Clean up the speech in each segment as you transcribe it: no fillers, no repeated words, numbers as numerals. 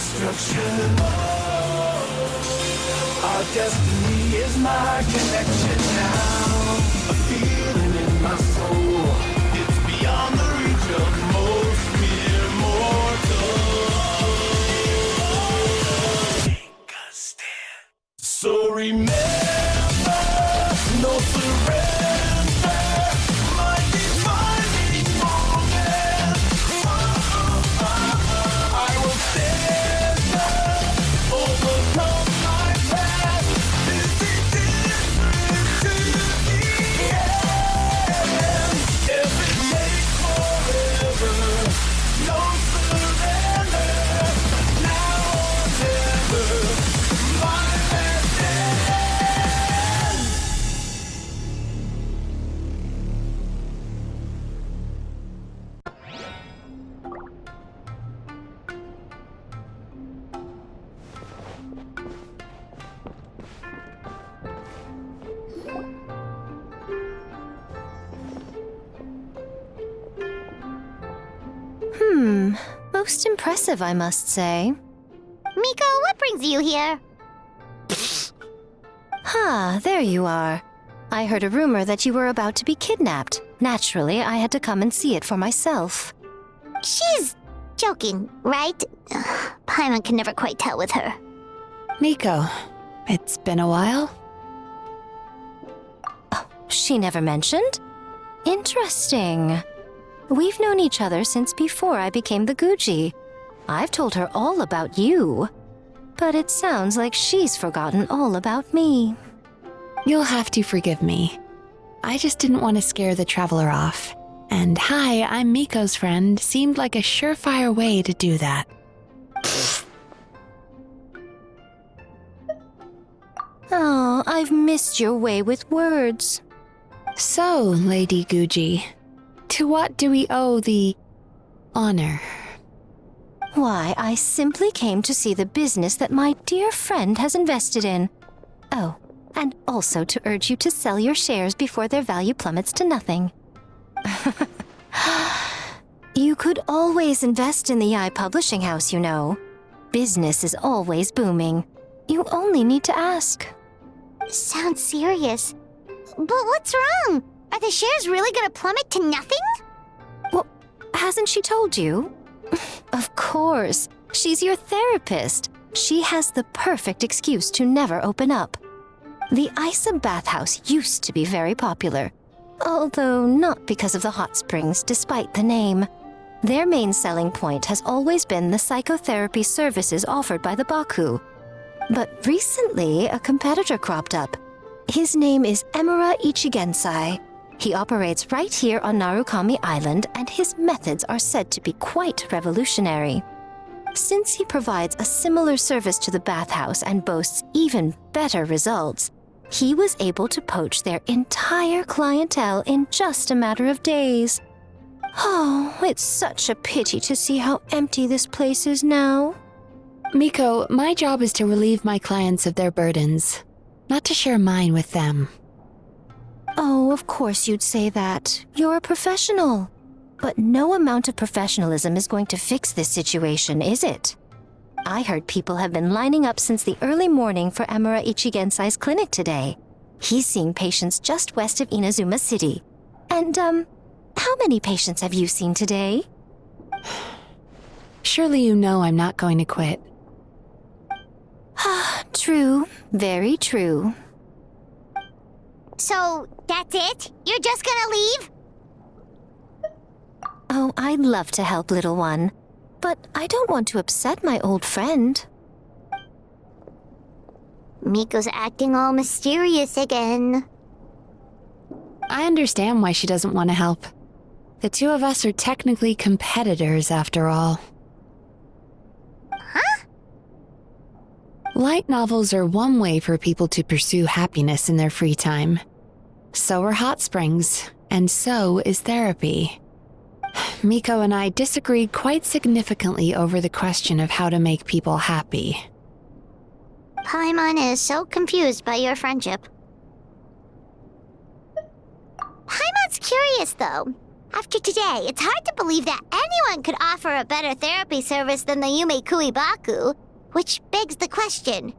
destruction. Our destiny is my connection now. A feeling in my soul. It's beyond the reach of most mere mortals. Take a stand. So remember, no surrender. My defining moment. I will stand up, overcome my past. This is different to the end. If it takes forever, no surrender. Now or never, my last stand. Most impressive, I must say. Miko, what brings you here? There you are. I heard a rumor that you were about to be kidnapped. Naturally, I had to come and see it for myself. She's joking, right? Paimon can never quite tell with her. Miko, it's been a while. She never mentioned? Interesting. We've known each other since before I became the Guji. I've told her all about you. But it sounds like she's forgotten all about me. You'll have to forgive me. I just didn't want to scare the traveler off. And hi, I'm Miko's friend seemed like a surefire way to do that. Oh, I've missed your way with words. So, Lady Guji, to what do we owe the honor? Why, I simply came to see the business that my dear friend has invested in. Oh, and also to urge you to sell your shares before their value plummets to nothing. You could always invest in the publishing house, you know. Business is always booming. You only need to ask. Sounds serious. But what's wrong? Are the shares really gonna plummet to nothing? Well, hasn't she told you? Of course. She's your therapist. She has the perfect excuse to never open up. The Isa bathhouse used to be very popular, although not because of the hot springs, despite the name. Their main selling point has always been the psychotherapy services offered by the Baku. But recently, a competitor cropped up. His name is Emura Ichigensai. He operates right here on Narukami Island, and his methods are said to be quite revolutionary. Since he provides a similar service to the bathhouse and boasts even better results, he was able to poach their entire clientele in just a matter of days. Oh, it's such a pity to see how empty this place is now. Miko, my job is to relieve my clients of their burdens, not to share mine with them. Oh, of course you'd say that. You're a professional. But no amount of professionalism is going to fix this situation, is it? I heard people have been lining up since the early morning for Emura Ichigensai's clinic today. He's seeing patients just west of Inazuma City. And, how many patients have you seen today? Surely you know I'm not going to quit. True. Very true. So, that's it? You're just gonna leave? Oh, I'd love to help, little one. But I don't want to upset my old friend. Miko's acting all mysterious again. I understand why she doesn't want to help. The two of us are technically competitors, after all. Huh? Light novels are one way for people to pursue happiness in their free time. So are hot springs, and so is therapy. Miko and I disagreed quite significantly over the question of how to make people happy. Paimon is so confused by your friendship. Paimon's curious, though. After today, it's hard to believe that anyone could offer a better therapy service than the Yume Kuibaku, which begs the question,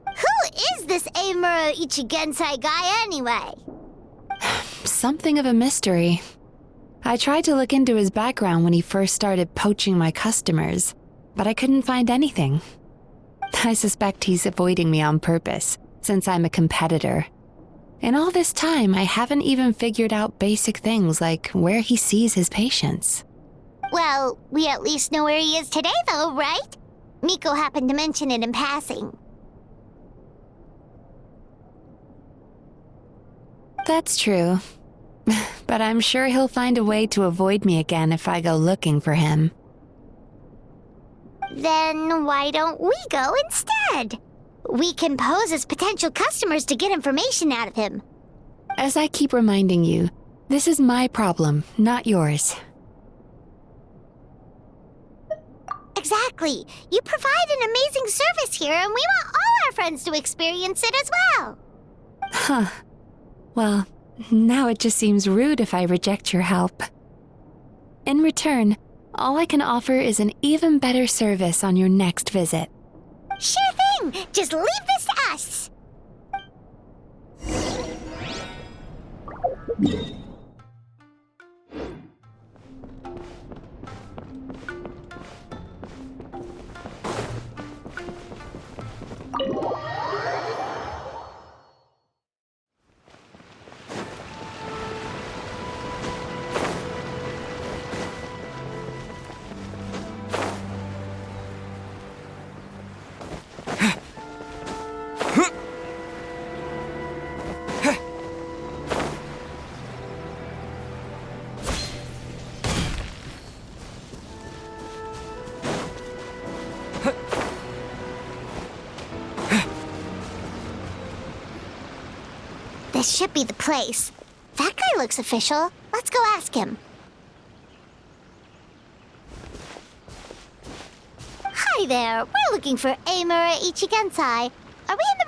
who is this Eimura Ichigensai guy anyway? Something of a mystery. I tried to look into his background when he first started poaching my customers, but I couldn't find anything. I suspect he's avoiding me on purpose, since I'm a competitor. In all this time, I haven't even figured out basic things like where he sees his patients. Well, we at least know where he is today, though, right? Miko happened to mention it in passing. That's true. But I'm sure he'll find a way to avoid me again if I go looking for him. Then why don't we go instead? We can pose as potential customers to get information out of him. As I keep reminding you, this is my problem, not yours. Exactly. You provide an amazing service here, and we want all our friends to experience it as well. Huh. Well, now it just seems rude if I reject your help. In return, all I can offer is an even better service on your next visit. Sure thing! Just leave this to us! This should be the place. That guy looks official. Let's go ask him. Hi there. We're looking for Eimura Ichigensai. Are we in the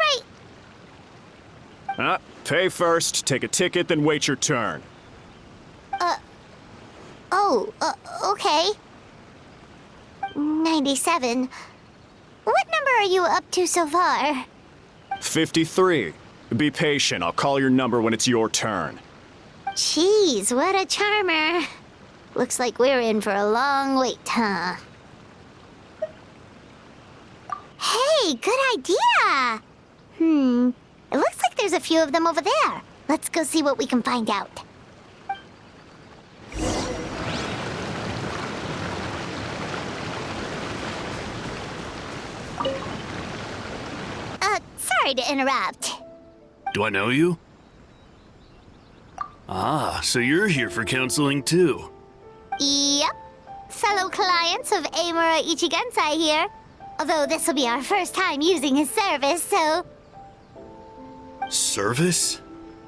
right... Pay first, take a ticket, then wait your turn. Okay. 97. What number are you up to so far? 53. Be patient, I'll call your number when it's your turn. Jeez, what a charmer. Looks like we're in for a long wait, huh? Hey, good idea! It looks like there's a few of them over there. Let's go see what we can find out. Sorry to interrupt. Do I know you? Ah, so you're here for counseling too. Yep. Fellow clients of Eimura Ichigensai here. Although this will be our first time using his service, so... Service?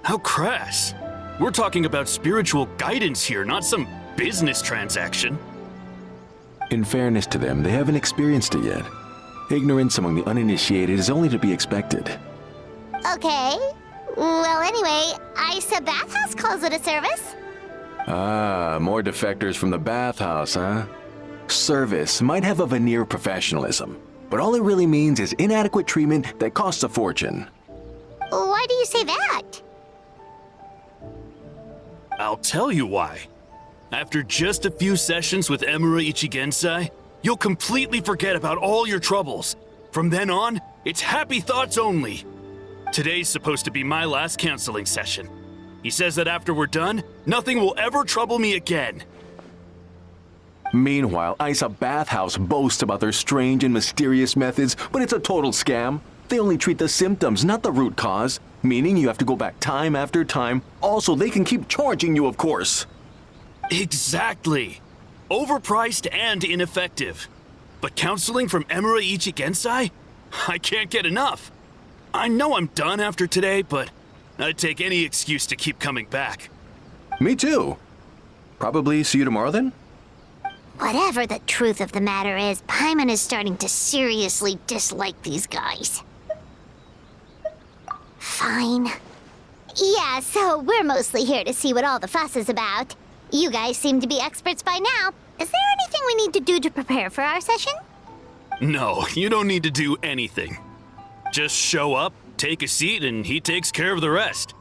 How crass. We're talking about spiritual guidance here, not some business transaction. In fairness to them, they haven't experienced it yet. Ignorance among the uninitiated is only to be expected. Okay. Well, anyway, Isa Bathhouse calls it a service. Ah, more defectors from the bathhouse, huh? Service might have a veneer of professionalism, but all it really means is inadequate treatment that costs a fortune. Why do you say that? I'll tell you why. After just a few sessions with Eimura Ichigensai, you'll completely forget about all your troubles. From then on, it's happy thoughts only. Today's supposed to be my last counseling session. He says that after we're done, nothing will ever trouble me again. Meanwhile, Isa Bathhouse boasts about their strange and mysterious methods, but it's a total scam. They only treat the symptoms, not the root cause, meaning you have to go back time after time. Also, they can keep charging you, of course. Exactly. Overpriced and ineffective. But counseling from Eimura Ichigensai? I can't get enough. I know I'm done after today, but I'd take any excuse to keep coming back. Me too. Probably see you tomorrow then? Whatever the truth of the matter is, Paimon is starting to seriously dislike these guys. Fine. Yeah, so we're mostly here to see what all the fuss is about. You guys seem to be experts by now. Is there anything we need to do to prepare for our session? No, you don't need to do anything. Just show up, take a seat, and he takes care of the rest.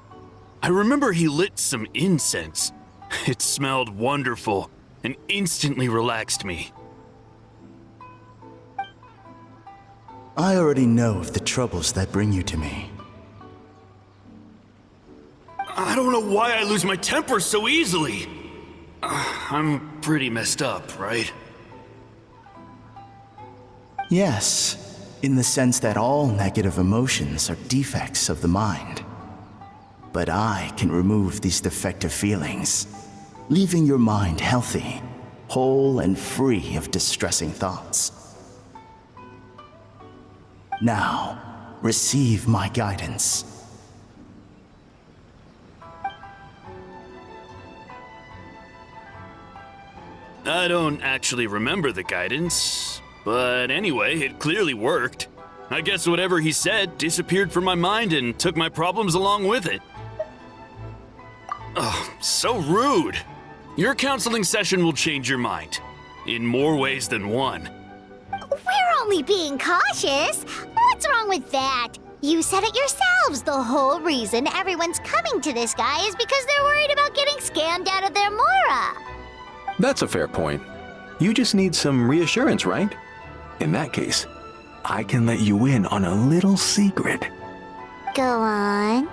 I remember he lit some incense. It smelled wonderful and instantly relaxed me. I already know of the troubles that bring you to me. I don't know why I lose my temper so easily. I'm pretty messed up, right? Yes, in the sense that all negative emotions are defects of the mind. But I can remove these defective feelings, leaving your mind healthy, whole and free of distressing thoughts. Now, receive my guidance. I don't actually remember the guidance, but anyway, it clearly worked. I guess whatever he said disappeared from my mind and took my problems along with it. Oh, so rude. Your counseling session will change your mind, in more ways than one. We're only being cautious. What's wrong with that? You said it yourselves. The whole reason everyone's coming to this guy is because they're worried about getting scammed out of their Mora. That's a fair point. You just need some reassurance, right? In that case, I can let you in on a little secret. Go on.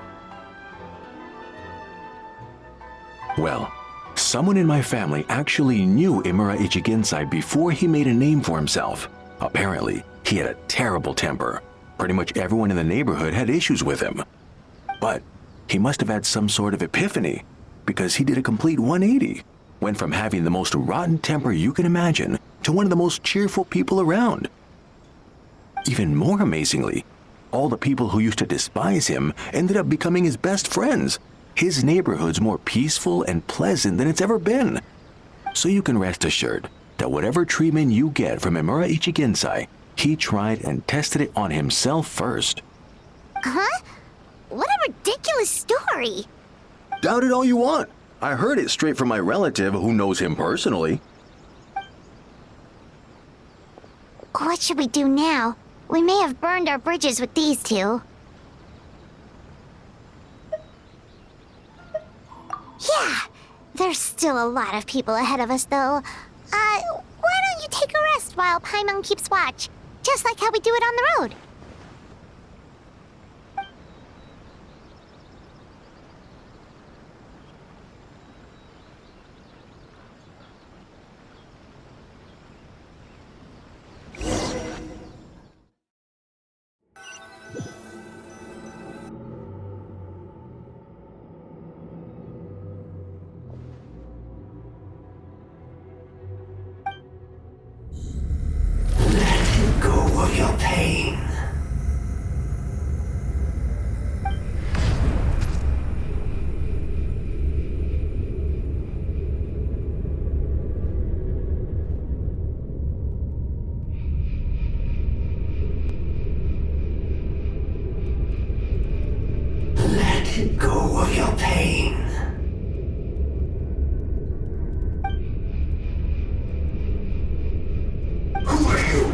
Well, someone in my family actually knew Imura Ichigensai before he made a name for himself. Apparently, he had a terrible temper. Pretty much everyone in the neighborhood had issues with him. But he must have had some sort of epiphany, because he did a complete 180. Went from having the most rotten temper you can imagine to one of the most cheerful people around. Even more amazingly, all the people who used to despise him ended up becoming his best friends. His neighborhood's more peaceful and pleasant than it's ever been. So you can rest assured that whatever treatment you get from Imura Ichigensai, he tried and tested it on himself first. Huh? What a ridiculous story. Doubt it all you want. I heard it straight from my relative who knows him personally. What should we do now? We may have burned our bridges with these two. Yeah, there's still a lot of people ahead of us, though. Why don't you take a rest while Paimon keeps watch? Just like how we do it on the road. Go of your pain. Let go of your pain. Who are you?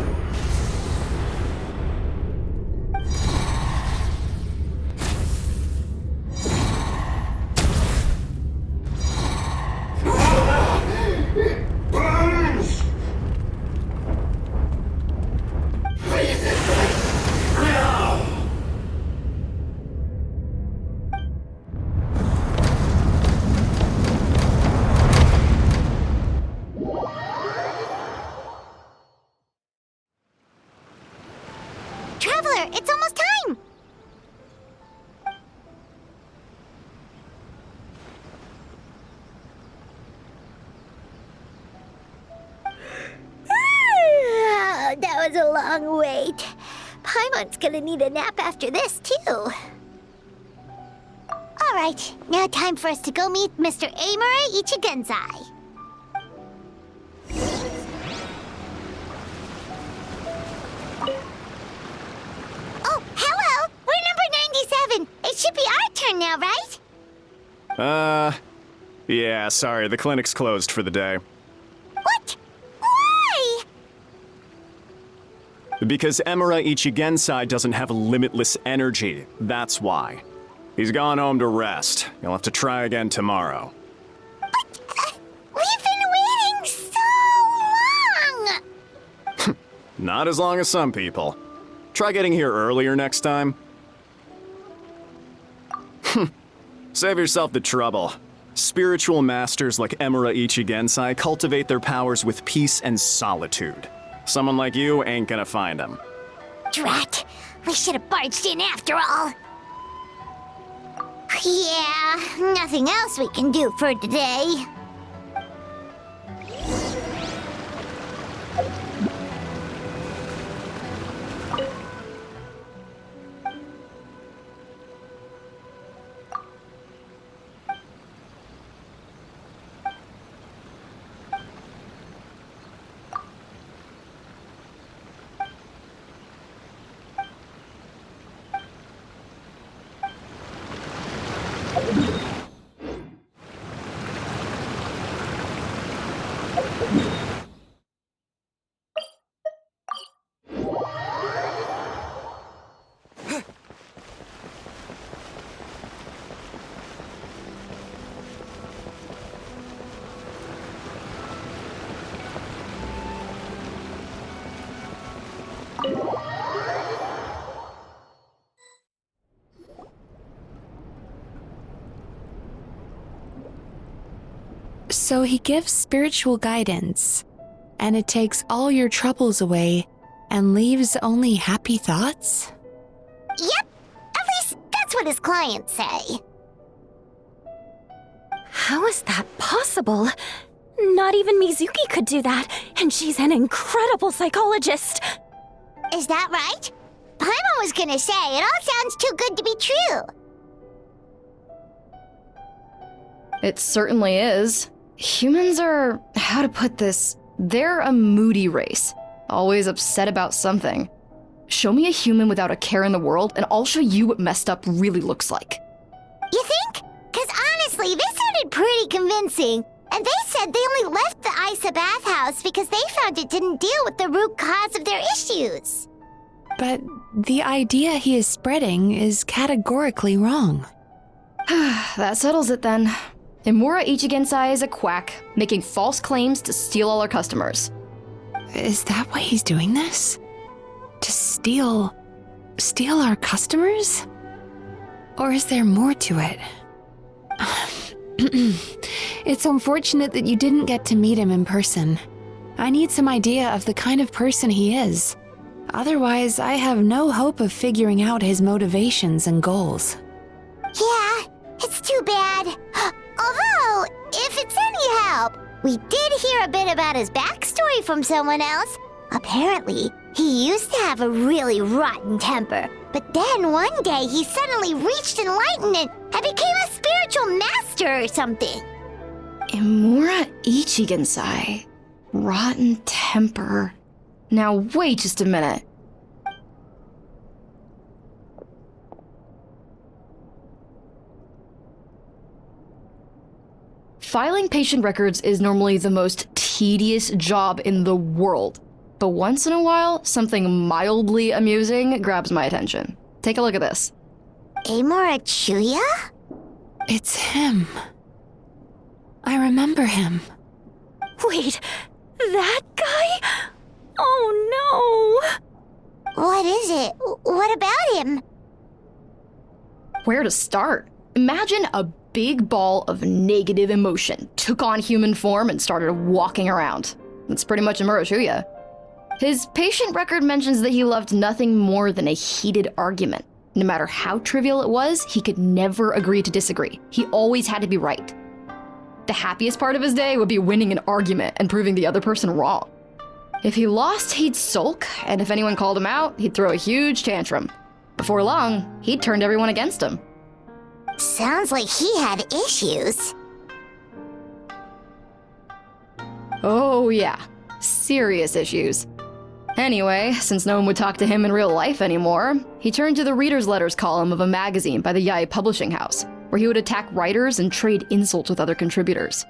It burns! Freeze it now! Traveler, it's almost time! That was a long wait. Paimon's gonna need a nap after this, too. Alright, now time for us to go meet Mr. Imura Ichigensai. Oh, hello! We're number 97! It should be our turn now, right? Yeah, sorry, the clinic's closed for the day. What? Why? Because Emura Ichigensai doesn't have limitless energy, that's why. He's gone home to rest. You'll have to try again tomorrow. But, we've been waiting so long! Not as long as some people. Try getting here earlier next time. Save yourself the trouble. Spiritual masters like Emura Ichigensai cultivate their powers with peace and solitude. Someone like you ain't gonna find them. Drat, we should have barged in after all. Yeah, nothing else we can do for today. So he gives spiritual guidance, and it takes all your troubles away and leaves only happy thoughts? Yep, at least that's what his clients say. How is that possible? Not even Mizuki could do that, and she's an incredible psychologist. Is that right? Paimon was gonna say, it all sounds too good to be true. It certainly is. Humans are, how to put this, they're a moody race, always upset about something. Show me a human without a care in the world, and I'll show you what messed up really looks like. You think? Because honestly, this sounded pretty convincing. And they said they only left the Isa bathhouse because they found it didn't deal with the root cause of their issues. But the idea he is spreading is categorically wrong. That settles it then. Emura Ichigensai is a quack, making false claims to steal all our customers. Is that why he's doing this? To steal our customers? Or is there more to it? It's unfortunate that you didn't get to meet him in person. I need some idea of the kind of person he is. Otherwise, I have no hope of figuring out his motivations and goals. Yeah, it's too bad. Although, if it's any help, we did hear a bit about his backstory from someone else. Apparently, he used to have a really rotten temper, but then one day he suddenly reached enlightenment and became a spiritual master or something. Emura Ichigensai. Rotten temper. Now wait just a minute. Filing patient records is normally the most tedious job in the world. But once in a while, something mildly amusing grabs my attention. Take a look at this. Amora Chuya? It's him. I remember him. Wait, that guy? Oh no! What is it? What about him? Where to start? Imagine a big ball of negative emotion took on human form and started walking around. That's pretty much Emura Chuya. His patient record mentions that he loved nothing more than a heated argument. No matter how trivial it was, he could never agree to disagree. He always had to be right. The happiest part of his day would be winning an argument and proving the other person wrong. If he lost, he'd sulk, and if anyone called him out, he'd throw a huge tantrum. Before long, he'd turned everyone against him. Sounds like he had issues. Oh yeah, serious issues. Anyway, since no one would talk to him in real life anymore, he turned to the reader's letters column of a magazine by the Yai publishing house. where he would attack writers and trade insults with other contributors.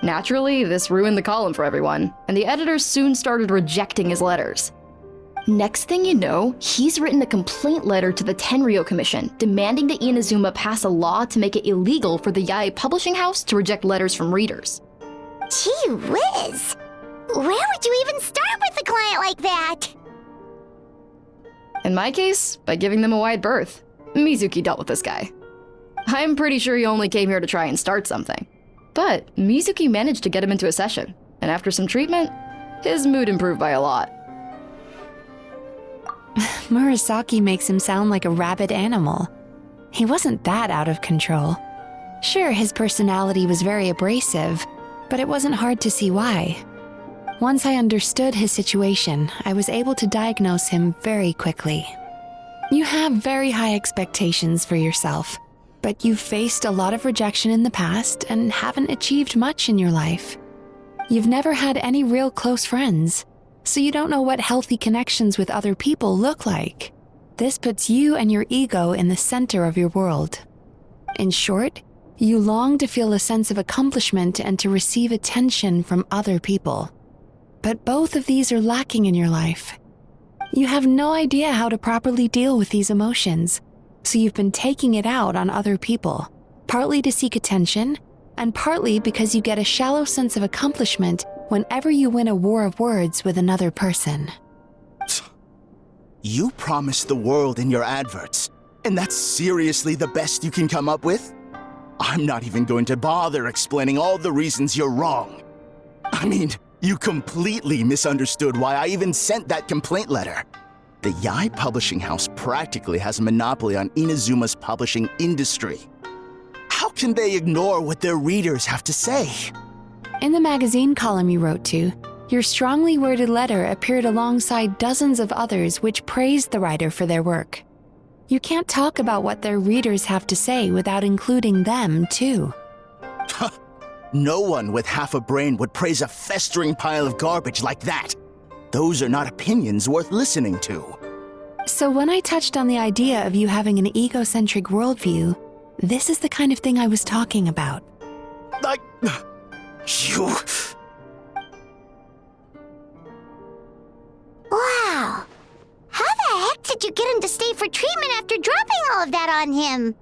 Naturally, this ruined the column for everyone, and the editors soon started rejecting his letters. Next thing you know, he's written a complaint letter to the Tenryou Commission demanding that Inazuma pass a law to make it illegal for the Yae publishing house to reject letters from readers. Gee whiz! Where would you even start with a client like that? In my case, by giving them a wide berth. Mizuki dealt with this guy. I'm pretty sure he only came here to try and start something. But Mizuki managed to get him into a session, and after some treatment, his mood improved by a lot. Murasaki makes him sound like a rabid animal. He wasn't that out of control. Sure, his personality was very abrasive, but it wasn't hard to see why. Once I understood his situation, I was able to diagnose him very quickly. You have very high expectations for yourself, but you've faced a lot of rejection in the past and haven't achieved much in your life. You've never had any real close friends, so you don't know what healthy connections with other people look like. This puts you and your ego in the center of your world. In short, you long to feel a sense of accomplishment and to receive attention from other people. But both of these are lacking in your life. You have no idea how to properly deal with these emotions, so you've been taking it out on other people, partly to seek attention, and partly because you get a shallow sense of accomplishment whenever you win a war of words with another person. You promised the world in your adverts, and that's seriously the best you can come up with? I'm not even going to bother explaining all the reasons you're wrong. I mean, you completely misunderstood why I even sent that complaint letter. The Yae publishing house practically has a monopoly on Inazuma's publishing industry. How can they ignore what their readers have to say? In the magazine column you wrote to, your strongly worded letter appeared alongside dozens of others which praised the writer for their work. You can't talk about what their readers have to say without including them, too. No one with half a brain would praise a festering pile of garbage like that. Those are not opinions worth listening to. So when I touched on the idea of you having an egocentric worldview, this is the kind of thing I was talking about. You... Wow. How the heck did you get him to stay for treatment after dropping all of that on him?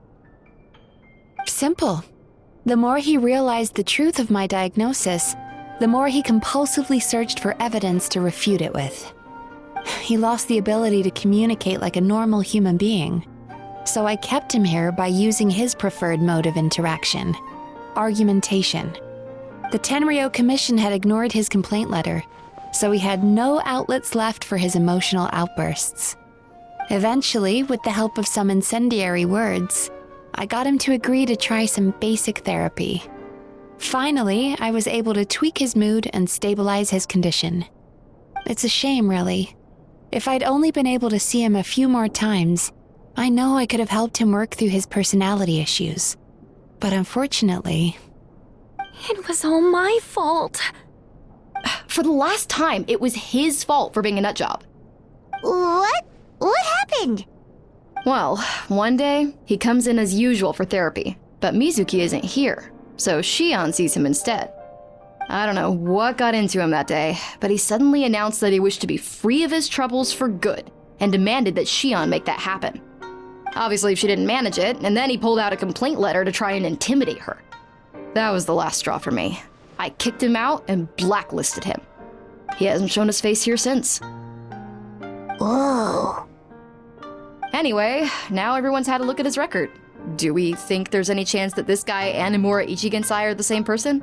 Simple. The more he realized the truth of my diagnosis, the more he compulsively searched for evidence to refute it with. He lost the ability to communicate like a normal human being. So I kept him here by using his preferred mode of interaction: argumentation. The Tenryou Commission had ignored his complaint letter, so he had no outlets left for his emotional outbursts. Eventually, with the help of some incendiary words, I got him to agree to try some basic therapy. Finally, I was able to tweak his mood and stabilize his condition. It's a shame, really. If I'd only been able to see him a few more times, I know I could have helped him work through his personality issues. But unfortunately... It was all my fault. For the last time, it was his fault for being a nutjob. What? What happened? Well, one day, he comes in as usual for therapy, but Mizuki isn't here, so Shion sees him instead. I don't know what got into him that day, but he suddenly announced that he wished to be free of his troubles for good, and demanded that Shion make that happen. Obviously, she didn't manage it, and then he pulled out a complaint letter to try and intimidate her. That was the last straw for me. I kicked him out and blacklisted him. He hasn't shown his face here since. Whoa. Anyway, now everyone's had a look at his record. Do we think there's any chance that this guy and Imura Ichigensai are the same person?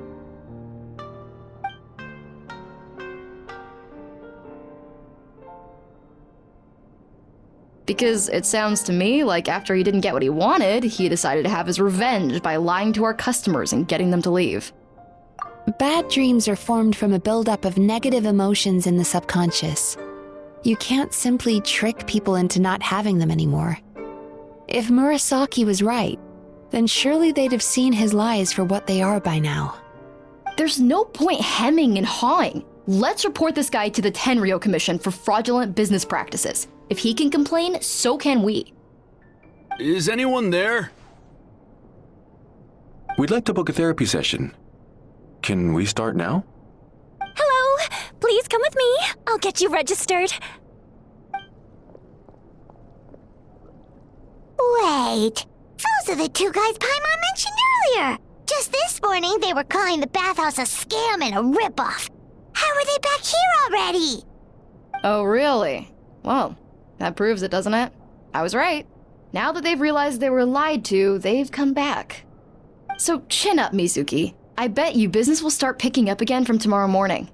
Because it sounds to me like after he didn't get what he wanted, he decided to have his revenge by lying to our customers and getting them to leave. Bad dreams are formed from a buildup of negative emotions in the subconscious. You can't simply trick people into not having them anymore. If Murasaki was right, then surely they'd have seen his lies for what they are by now. There's no point hemming and hawing. Let's report this guy to the Tenryou Commission for fraudulent business practices. If he can complain, so can we. Is anyone there? We'd like to book a therapy session. Can we start now? Hello! Please come with me. I'll get you registered. Wait, those are the two guys Paimon mentioned earlier. Just this morning, they were calling the bathhouse a scam and a ripoff. How are they back here already? Oh, really? Well, that proves it, doesn't it? I was right. Now that they've realized they were lied to, they've come back. So chin up, Mizuki. I bet you business will start picking up again from tomorrow morning.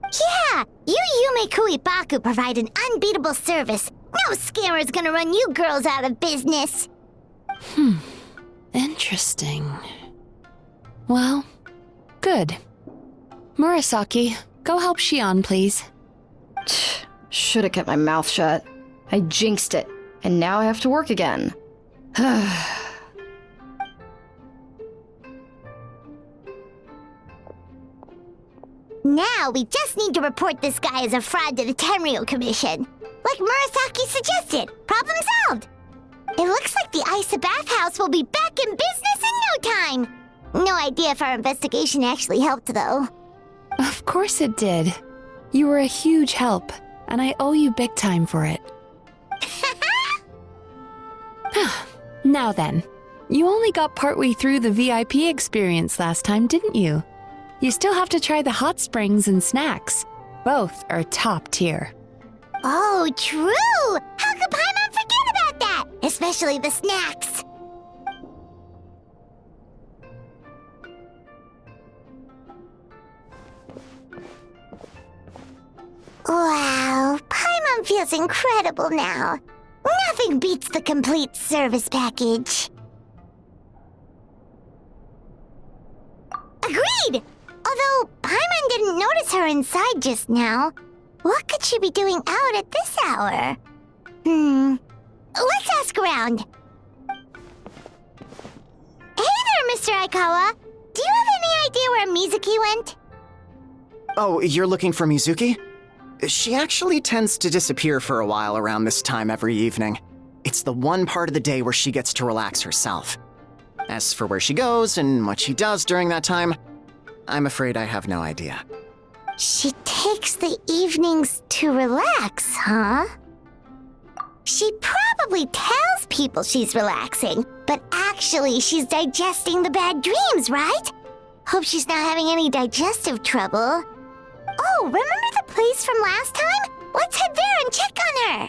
Yeah, you Yume Kuibaku provide an unbeatable service. No scammer's gonna run you girls out of business. Interesting. Well, good. Murasaki, go help Shion, please. Should've kept my mouth shut. I jinxed it, and now I have to work again. Now we just need to report this guy as a fraud to the Tenryo Commission. Like Murasaki suggested. Problem solved. It looks like the Isa bathhouse will be back in business in no time. No idea if our investigation actually helped, though. Of course it did. You were a huge help, and I owe you big time for it. Now then, you only got partway through the VIP experience last time, didn't you? You still have to try the hot springs and snacks. Both are top tier. Oh, true! How could Paimon forget about that? Especially the snacks. Wow, Paimon feels incredible now. Nothing beats the complete service package. Agreed! Although Paimon didn't notice her inside just now. What could she be doing out at this hour? Let's ask around. Hey there, Mr. Aikawa. Do you have any idea where Mizuki went? Oh, you're looking for Mizuki? She actually tends to disappear for a while around this time every evening. It's the one part of the day where she gets to relax herself. As for where she goes and what she does during that time, I'm afraid I have no idea. She takes the evenings to relax, huh? She probably tells people she's relaxing, but actually she's digesting the bad dreams, right? Hope she's not having any digestive trouble. Oh, remember the place from last time? Let's head there and check on her.